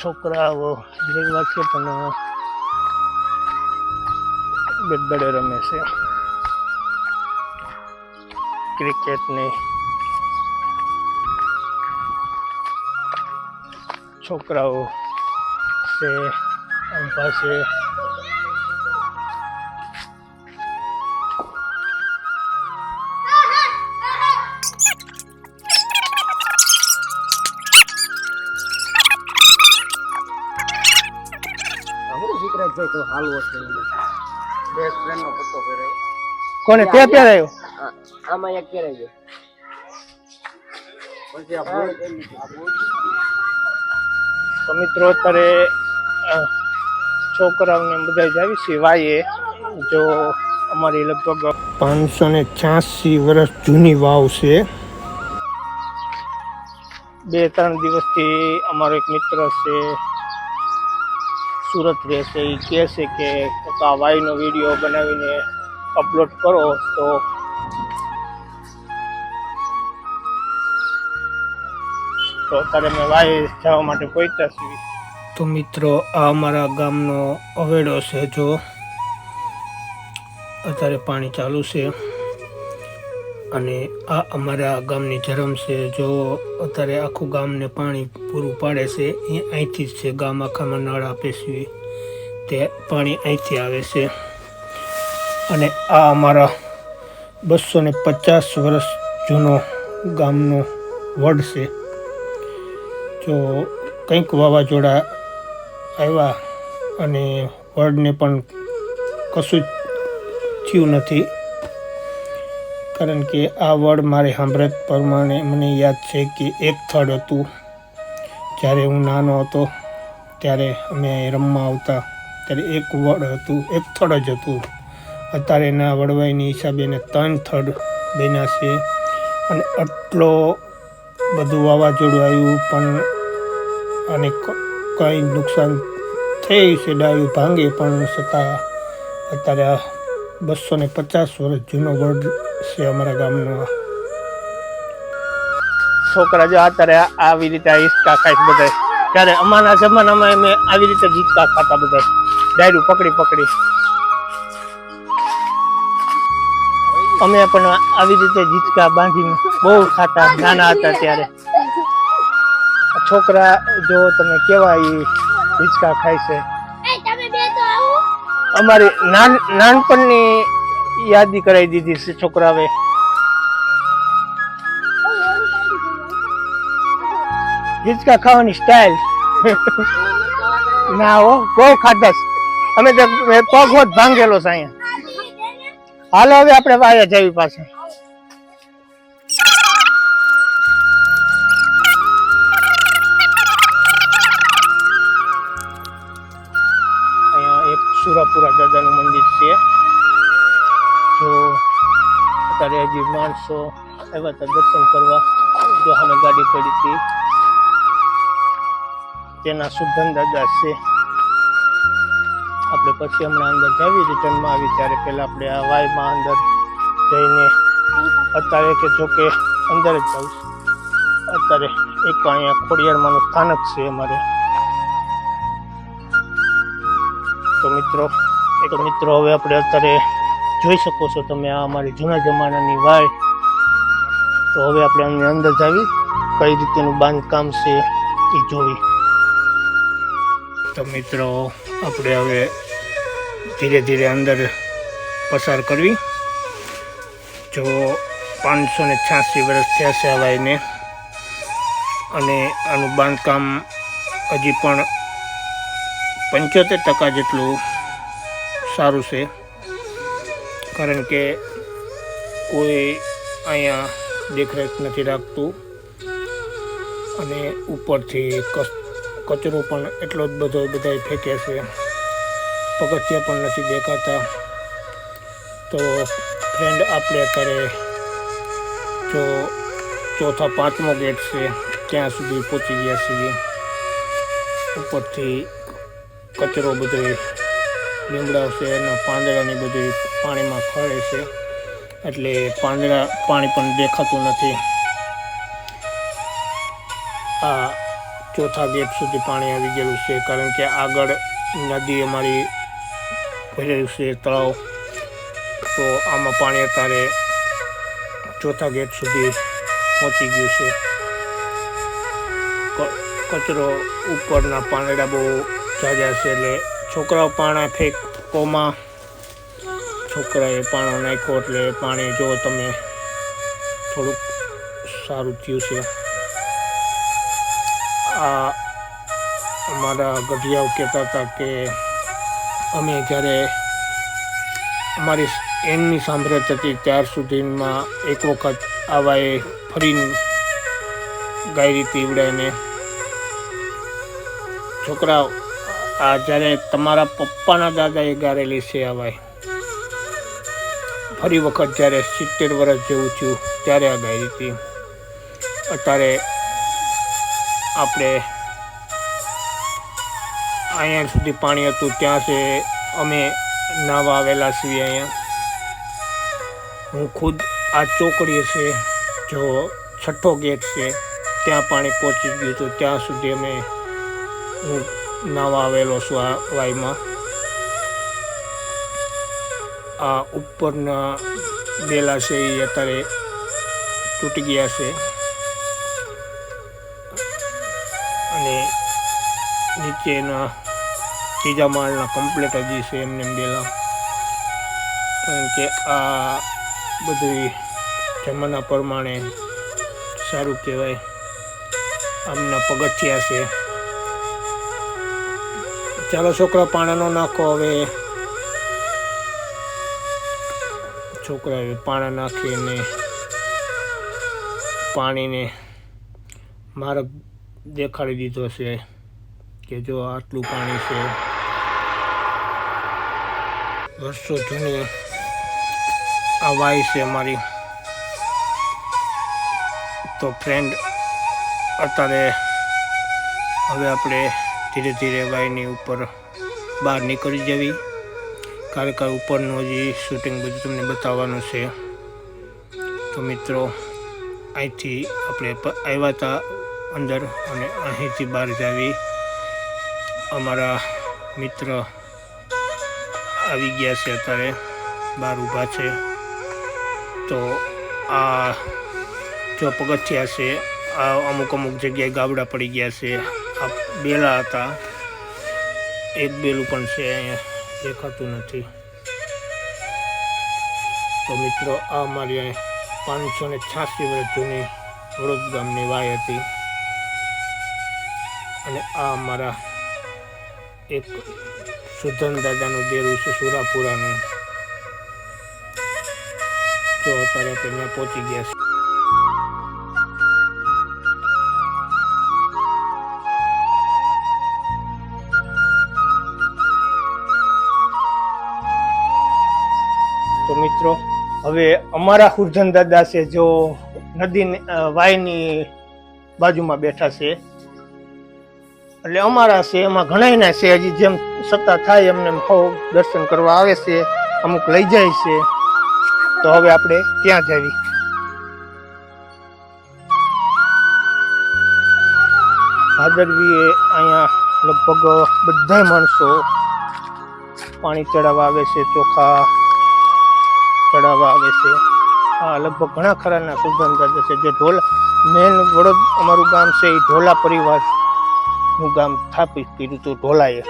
છોકરાઓ જેવા છે પણ બેટ રમે છે ક્રિકેટની. છોકરાઓ છે પાસે તો હાલવો છે બેસ્ટ ફ્રેન્ડ નો ફોટો પહેર્યો. કોને તે પહેરાયો? આમાં એક પહેરાયો. પછી આ બોલ તો મિત્રો અત્યારે છોકરાઓને બધા જ આવી છે વાયે. જો અમારી લગભગ 586 વર્ષ જૂની વાવ છે. 2-3 દિવસથી અમારો એક મિત્ર છે સુરત રહે છે, એ કહે છે કે આ વાયનો વિડીયો બનાવીને અપલોડ કરો તો અત્યારે મેં વાય જવા માટે પહોંચ્યા છીએ. તો મિત્રો આ અમારા ગામનો અવેડો છે. જો અત્યારે પાણી ચાલુ છે અને આ અમારા ગામની ધરમ છે. જો અત્યારે આખું ગામને પાણી પૂરું પાડે છે. એ અહીંથી જ છે, ગામ આખામાં નળ આપે છે તે પાણી અહીંથી આવે છે. અને આ અમારા 250 વર્ષ જૂનો ગામનો વડ છે. જો કંઈક વાવાઝોડા આવ્યા અને વડને પણ કશું જ થયું નથી, કારણ કે આ વડ મારે સાંભળત પ્રમાણે મને યાદ છે કે એક થડ હતું. જ્યારે હું નાનો હતો ત્યારે અમે રમવા આવતા ત્યારે એક વડ હતું, એક થડ જ હતું. અત્યારે એના વડવાઈની હિસાબે એને 3 થડ બન્યા છે. અને આટલો બધું વાવાઝોડું આવ્યું પણ અને કંઈ નુકસાન થઈ છે, ડાળીઓ ભાંગે પણ છતાં અત્યારે 250 વર્ષ જૂનો વડ છે અમારા ગામનો. છોકરા જો અત્યારે આવી રીતે હિંચકા ખાય બધા. ત્યારે અમારા જમાનામાં અમે આવી રીતે હિંચકા ખાતા બધા, ડાળીઓ પકડી પકડી. અમે પણ આવી રીતે હિંચકા બાંધીને બહુ ખાતા નાના હતા ત્યારે. છોકરા જો તમે કેવા હિંચકા ખાય છે. અમારી નાનપણની યાદી કરાવી દીધી છે છોકરાએ. હિંચકા ખાવાની સ્ટાઇલ ના હો, બહુ ખાધા છે અમે તો. પગ હોત ભાંગેલો છે અહીંયા. હાલો હવે આપણે વાયા જવી પાસે. અહીંયા એક સુરાપુરા દાદાનું મંદિર છે. જો અત્યારે હજી માણસો આવ્યા હતા દર્શન કરવા. જો અમે ગાડી પડી હતી તેના સુધન દાદા છે. આપણે પછી હમણાં અંદર જાવી, રિટર્નમાં આવી ત્યારે પહેલાં આપણે આ વાયમાં અંદર જઈને અત્યારે કે જો કે અંદર જ જવું છે. અત્યારે એક અહીંયા ખોડિયારમાંનું સ્થાનક છે અમારે. તો મિત્રો હવે આપણે અત્યારે જોઈ શકો છો તમે આ અમારી જૂના જમાનાની વાય. તો હવે આપણે આની અંદર જાવી, કઈ રીતેનું બાંધકામ છે એ જોવી. તો મિત્રો આપણે હવે ધીરે ધીરે અંદર પસાર કરવી. જો 586 વર્ષ થયા છે આ વાયને અને આનું બાંધકામ હજી પણ 75% જેટલું સારું છે, કારણ કે કોઈ અહીંયા દેખરેખ નથી રાખતું. અને ઉપરથી કચરો પણ એટલો જ બધો બધા ફેંકે છે. પગથિયા પણ નથી દેખાતા. તો ફ્રેન્ડ આપણે અત્યારે જો 4-5મો ગેટ છે ત્યાં સુધી પહોંચી ગયા છીએ. ઉપરથી કચરો બધો લીમડા છે એના પાંદડાની બધી પાણીમાં ખરે છે, એટલે પાણી પણ દેખાતું નથી. આ ચોથા ગેટ સુધી પાણી આવી ગયેલું છે, કારણ કે આગળ નદી અમારી ભરેલું છે, તળાવ. તો આમાં પાણી અત્યારે ચોથા ગેટ સુધી પહોંચી ગયું છે. કચરો ઉપરના પાંદડા બહુ ઝાઝા છે, એટલે છોકરાઓ પાણા ફેંકવામાં છોકરાએ પાણો નાખ્યો, એટલે પાણી જો તમે થોડુંક સારું થયું છે. આ અમારા ગઢિયાઓ કહેતા હતા કે અમે જ્યારે અમારી એમની સાંભળત હતી ત્યાર સુધીમાં એક વખત આવાએ ફરીને ગાયરી તીવડાઈને છોકરાઓ આ જ્યારે તમારા પપ્પાના દાદાએ ગારેલી છે આવાય, ફરી વખત જ્યારે 70 વર્ષ જેવું થયું ત્યારે આ ગાયરી હતી. અત્યારે આપણે અહીંયા સુધી પાણી હતું ત્યાં છે અમે નાવા આવેલા છીએ. અહીંયા હું ખુદ આ ચોકડીએ છે જો 6ઠ્ઠો ગેટ છે ત્યાં પાણી પહોંચી ગયું હતું, ત્યાં સુધી અમે હું નાવા આવેલો છું આ વાયમાં. આ ઉપરના બેલા છે એ અત્યારે તૂટી ગયા છે અને નીચેના ત્રીજા માળના કમ્પ્લેટ હજી છે એમને બેલા, કારણ કે આ બધું જમાના પ્રમાણે સારું કહેવાય. આમના પગથિયા છે. ચાલો છોકરા પાણાનો નાખો. હવે છોકરાએ પાણા નાખીને પાણીને માર્ગ દેખાડી દીધો છે કે જો આટલું પાણી છે. વર્ષો જૂની આ વાય છે અમારી. તો ફ્રેન્ડ અત્યારે હવે આપણે ધીરે ધીરે વાયની ઉપર બહાર નીકળી જવી, કારણ કે ઉપરનું હજી શૂટિંગ બધું તમને બતાવવાનું છે. તો મિત્રો અહીંથી આપણે આવ્યા હતા અંદર અને અહીંથી બહાર જાવી. અમારા મિત્ર આવી ગયા છે, અત્યારે બહાર ઊભા છે. તો આ જો પગથિયા છે, આ અમુક જગ્યાએ ગાબડા પડી ગયા છે. આ બેલા હતા, એક બેલું પણ છે અહીંયા દેખાતું નથી. તો મિત્રો આ અમારી 586 વર્ષ જૂની વડોદ ગામની વાય હતી અને આ અમારા એક સુધન દાદાનું ડેરું છે સુરાપુરાનું. જો અત્યારે આપણે ત્યાં પહોંચી ગયા છે. તો મિત્રો હવે અમારા હુરધન દાદા છે જો નદી વાયની બાજુમાં બેઠા છે, એટલે અમારા છે એમાં ઘણાયના છે હજી જેમ સત્તા થાય એમને દર્શન કરવા આવે છે, અમુક લઈ જાય છે. તો હવે આપણે ત્યાં જવી. ભાદરવીએ અહીંયા લગભગ બધા માણસો પાણી ચડાવવા આવે છે, ચોખા ચડાવવા આવે છે. આ લગભગ ઘણા ખરાના સુધાન દાદા છે. જે ઢોલા મેન વડોદ અમારું ગામ છે એ ઢોલા પરિવારનું ગામ સ્થાપિત કર્યું હતું ઢોલાએ,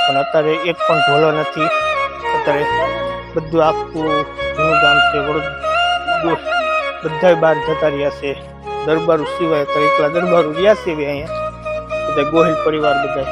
પણ અત્યારે એક પણ ઢોલો નથી. અત્યારે બધું આખું જૂનું ગામ છે વડોદ બધા બહાર જતા રહ્યા છે. દરબારો સિવાય અત્યારે એકલા દરબારો રહ્યા છે અહીંયા, બધા ગોહિલ પરિવાર બધા.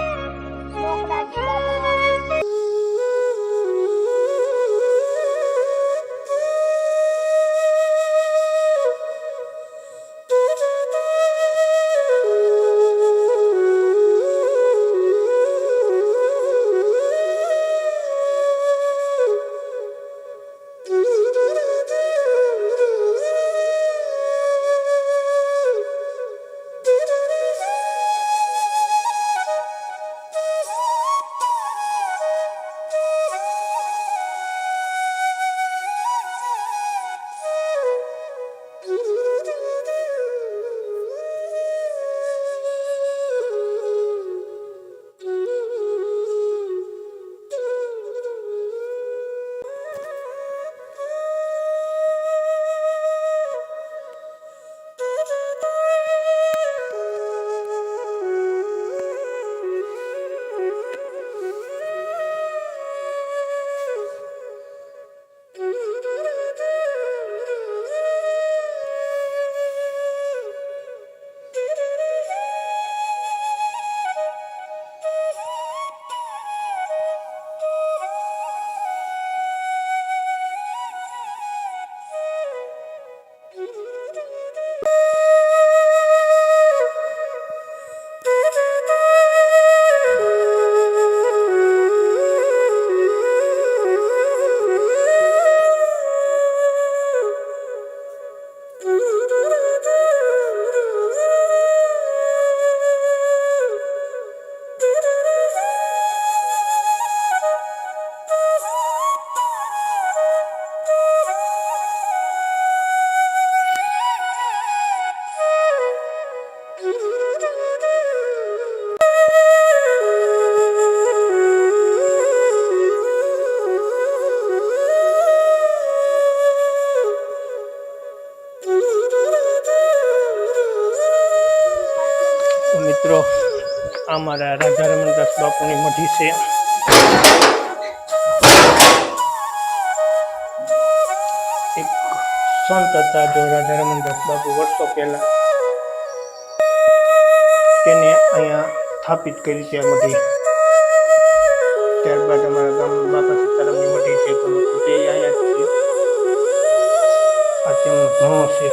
તો મિત્રો આ મારા રાજા રમણદાસ બાપુની મઢી છે. એક સંત હતા જો રાજા રમણદાસ બાપુ વર્ષો પહેલા તેને અહીંયા સ્થાપિત કરી છે આ મઢી. ત્યારબાદ અમારા ગામમાં બાપા સીતારામની મઢી છે તો તે અહીંયા જ છે. આ તેમનો ધણો છે,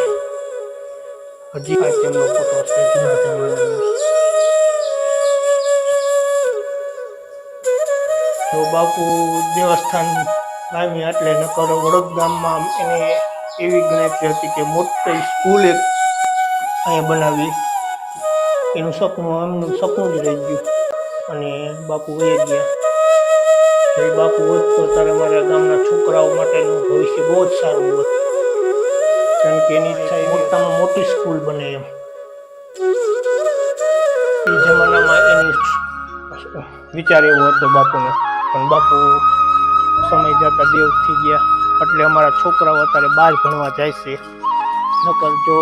હજી આ તેમનો ફોટો છે જૂના જમાનાનો. જો બાપુ દેવસ્થાન ગામી એટલે નકર વડોદ ગામમાં એને એવી જ્ઞાતિ હતી કે મોટી સ્કૂલ એક અહીંયા બનાવી. એનું સપનું એમનું સપનું જ રહી ગયું અને બાપુ વહી ગયા. એ બાપુ હોત તો તારે મારા ગામના છોકરાઓ માટેનું ભવિષ્ય બહુ જ સારું હોત, કારણ કે એની ઈચ્છા મોટામાં મોટી સ્કૂલ બને એમ. એ જમાનામાં એની વિચાર એવો હતો બાપુનો. પણ બાપુ સમય જતા દેવ થઈ ગયા એટલે અમારા છોકરાઓ અત્યારે બહાર ભણવા જાય છે. નકર જો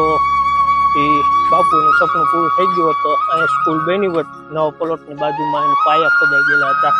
એ બાપુનું સપનું પૂરું થઈ ગયું હોત તો અહીંયા સ્કૂલ બની હોત. નવા પ્લોટની બાજુમાં એને પાયા ખોદાઈ ગયેલા હતા.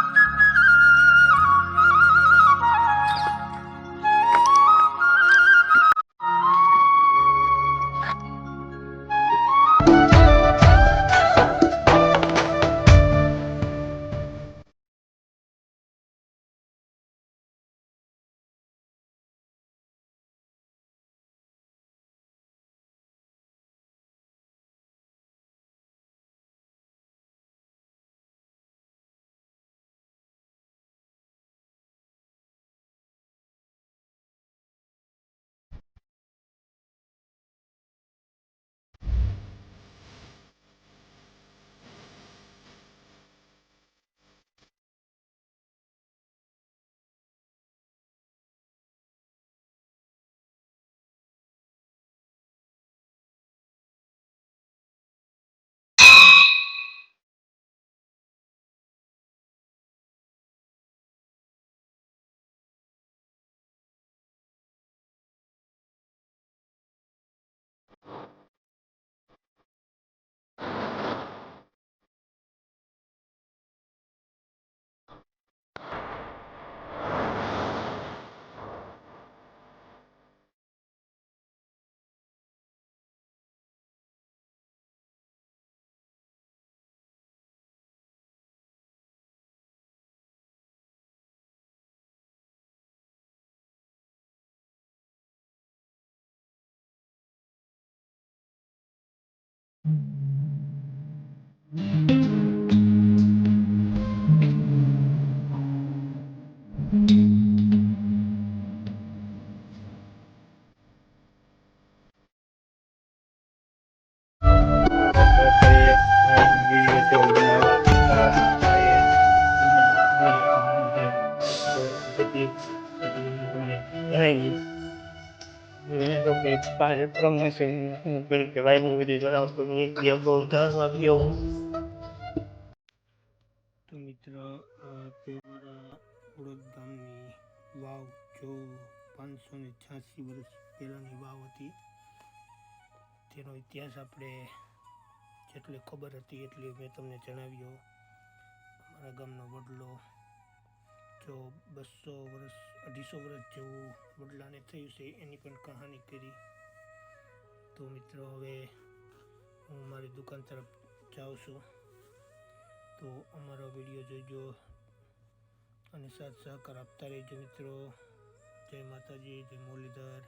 તો મિત્ર તે મારા વડોદ ગામની વાવ જો 586 વર્ષ પહેલાંની વાવ હતી. તેનો ઇતિહાસ આપણે જેટલી ખબર હતી એટલી મેં તમને જણાવ્યો. અમારા ગામનો વડલો જો 200 વર્ષ 250 વર્ષ જેવું વડલાને થયું છે એની પણ કહાની કરી. તો મિત્રો હવે હું મારી દુકાન તરફ જાઉં છું. તો અમારો વિડીયો જોજો અને સાથ સહકાર આપતા રહેજો મિત્રો. જય માતાજી, જય મુરલીધર.